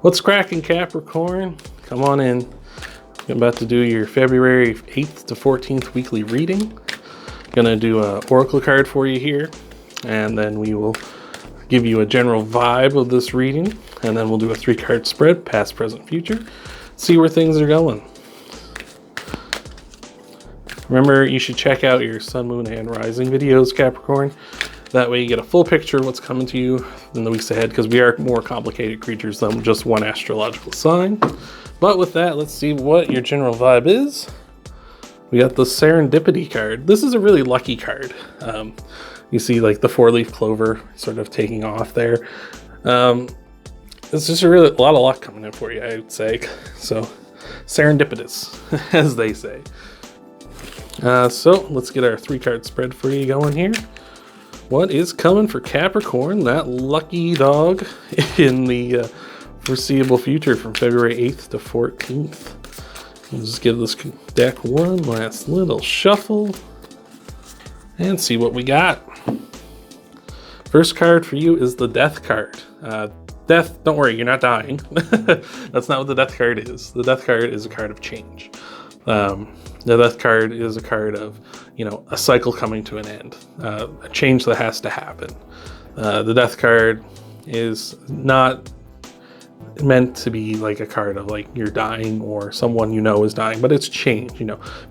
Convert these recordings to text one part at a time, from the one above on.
What's cracking, Capricorn? Come on in. I'm about to do your February 8th to 14th weekly reading. Gonna do an oracle card for you here, and then we will give you a general vibe of this reading, and then we'll do a 3-card spread, past, present, future. See where things are going. Remember, you should check out your sun, moon, and rising videos, Capricorn. That way you get a full picture of what's coming to you in the weeks ahead, because we are more complicated creatures than just one astrological sign. But with that, let's see what your general vibe is. We got the Serendipity card. This is a really lucky card. You see like the 4-leaf clover sort of taking off there. It's just a lot of luck coming in for you, I would say. So serendipitous, as they say. So let's get our 3-card spread for you going here. What is coming for Capricorn, that lucky dog, in the foreseeable future from February 8th to 14th? We'll just give this deck one last little shuffle and see what we got. First card for you is the Death card. Death, don't worry, you're not dying. That's not what the Death card is. The Death card is a card of change. The Death card is a card of, a cycle coming to an end, a change that has to happen. The Death card is not meant to be like a card of like you're dying or someone is dying, but it's change.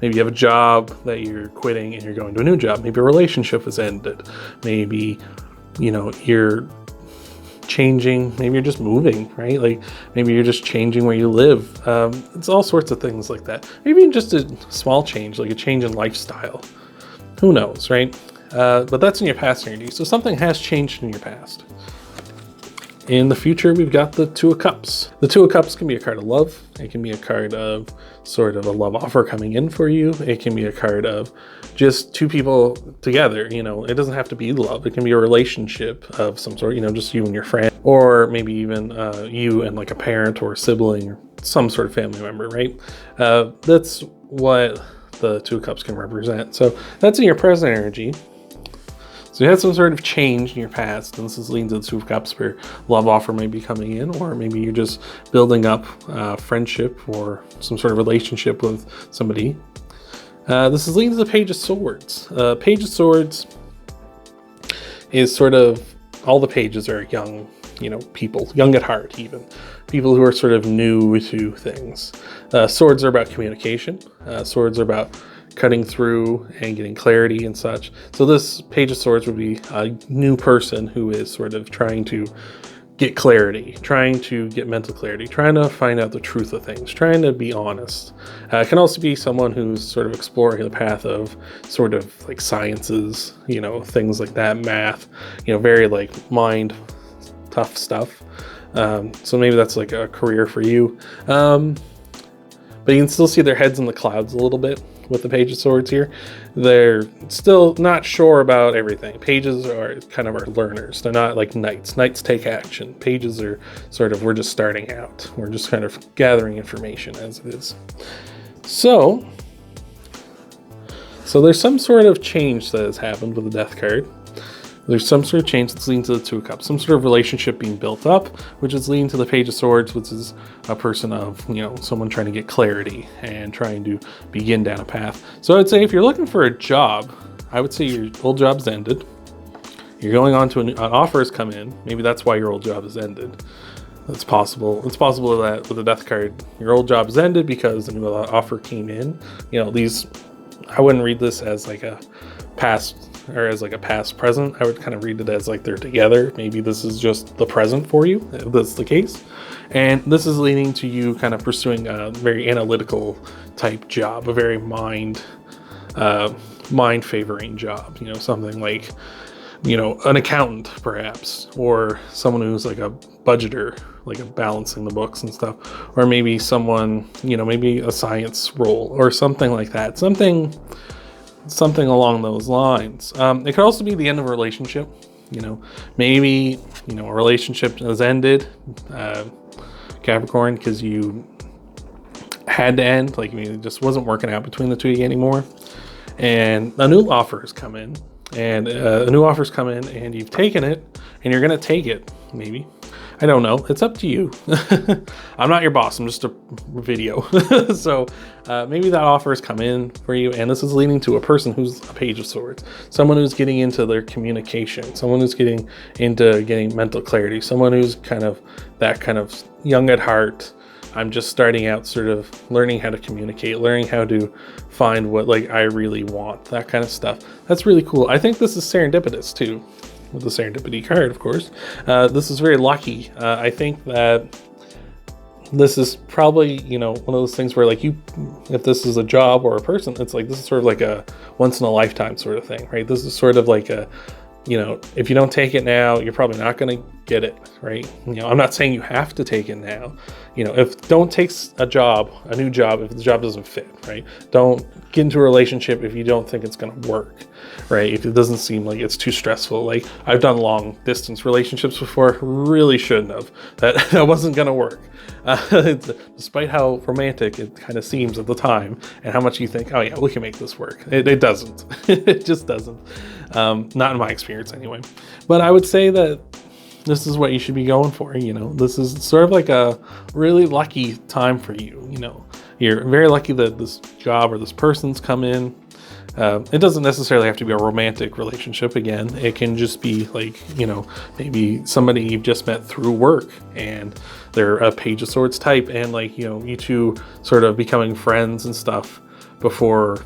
Maybe you have a job that you're quitting and you're going to a new job. Maybe a relationship has ended. Maybe, you're changing. Maybe you're just moving, right? Like maybe you're just changing where you live. It's all sorts of things like that. Maybe just a small change, like a change in lifestyle. Who knows, right? But that's in your past energy. So something has changed in your past. In the future, we've got the Two of Cups. The Two of Cups can be a card of love. It can be a card of sort of a love offer coming in for you. It can be a card of just two people together. It doesn't have to be love. It can be a relationship of some sort, just you and your friend, or maybe even you and like a parent or a sibling or some sort of family member, right? That's what the Two of Cups can represent. So that's in your present energy. So you had some sort of change in your past, and this is leading to the Two of Cups where love offer may be coming in, or maybe you're just building up friendship or some sort of relationship with somebody. This is leading to the Page of Swords. Page of Swords is sort of, all the pages are young, people, young at heart even. People who are sort of new to things. Swords are about communication. Swords are about cutting through and getting clarity and such. So this Page of Swords would be a new person who is sort of trying to get clarity, trying to get mental clarity, trying to find out the truth of things, trying to be honest. It can also be someone who's sort of exploring the path of sort of like sciences, things like that, math, very like mind tough stuff. So maybe that's like a career for you. But you can still see their heads in the clouds a little bit with the Page of Swords here. They're still not sure about everything. Pages are kind of our learners. They're not like knights. Knights take action. Pages are sort of, we're just starting out. We're just kind of gathering information as it is. So there's some sort of change that has happened with the Death card. There's some sort of change that's leading to the Two of Cups, some sort of relationship being built up, which is leading to the Page of Swords, which is a person of, someone trying to get clarity and trying to begin down a path. So I'd say if you're looking for a job, I would say your old job's ended. You're going on to an offer has come in. Maybe that's why your old job has ended. That's possible. It's possible that with the Death card, your old job has ended because a new offer came in. I wouldn't read this as like a past or as like a past present. I would kind of read it as like they're together. Maybe this is just the present for you, if that's the case. And this is leading to you kind of pursuing a very analytical type job, a very mind favoring job, something like, an accountant perhaps, or someone who's like a budgeter, like a balancing the books and stuff, or maybe someone, maybe a science role or something like that. Something along those lines. It could also be the end of a relationship. Maybe, a relationship has ended, Capricorn, because you had to end. Like, it just wasn't working out between the two of you anymore. And a new offer has come in. And a new offer's come in, and you've taken it, and you're going to take it, maybe. I don't know. It's up to you. I'm not your boss. I'm just a video. So maybe that offer has come in for you, and this is leading to a person who's a Page of Swords, someone who's getting into their communication, someone who's getting into getting mental clarity, someone who's kind of that kind of young at heart. I'm just starting out, sort of learning how to communicate, learning how to find what like I really want, that kind of stuff. That's really cool. I think this is serendipitous too, with the serendipity card, of course. This is very lucky. I think that this is probably, you know, one of those things where like if this is a job or a person, it's like, this is sort of like a once in a lifetime sort of thing, right? This is sort of like a, you know, if you don't take it now, you're probably not going to get it, right? You know, I'm not saying you have to take it now. You know, don't take a new job, if the job doesn't fit, right? Don't get into a relationship if you don't think it's going to work, right? If it doesn't seem like it's too stressful. Like, I've done long distance relationships before, really shouldn't have. That wasn't going to work. Despite how romantic it kind of seems at the time, and how much you think, oh yeah, we can make this work. It doesn't. It just doesn't. Not in my experience anyway. But I would say that this is what you should be going for. You know, this is sort of like a really lucky time for you. You know, you're very lucky that this job or this person's come in. It doesn't necessarily have to be a romantic relationship. Again, it can just be like, you know, maybe somebody you've just met through work and they're a Page of Swords type, and like, you know, you two sort of becoming friends and stuff before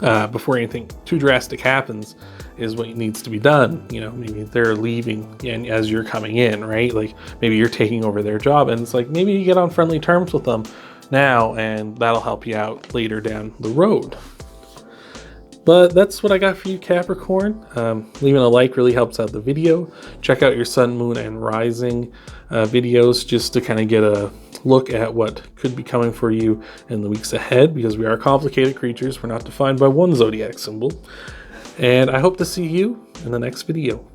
anything too drastic happens is what needs to be done. You know, maybe they're leaving and as you're coming in, right? Like maybe you're taking over their job, and it's like maybe you get on friendly terms with them now, and that'll help you out later down the road. But that's what I got for you, Capricorn. Leaving a like really helps out the video. Check out your sun, moon, and rising videos just to kind of get a look at what could be coming for you in the weeks ahead, because we are complicated creatures. We're not defined by one zodiac symbol. And I hope to see you in the next video.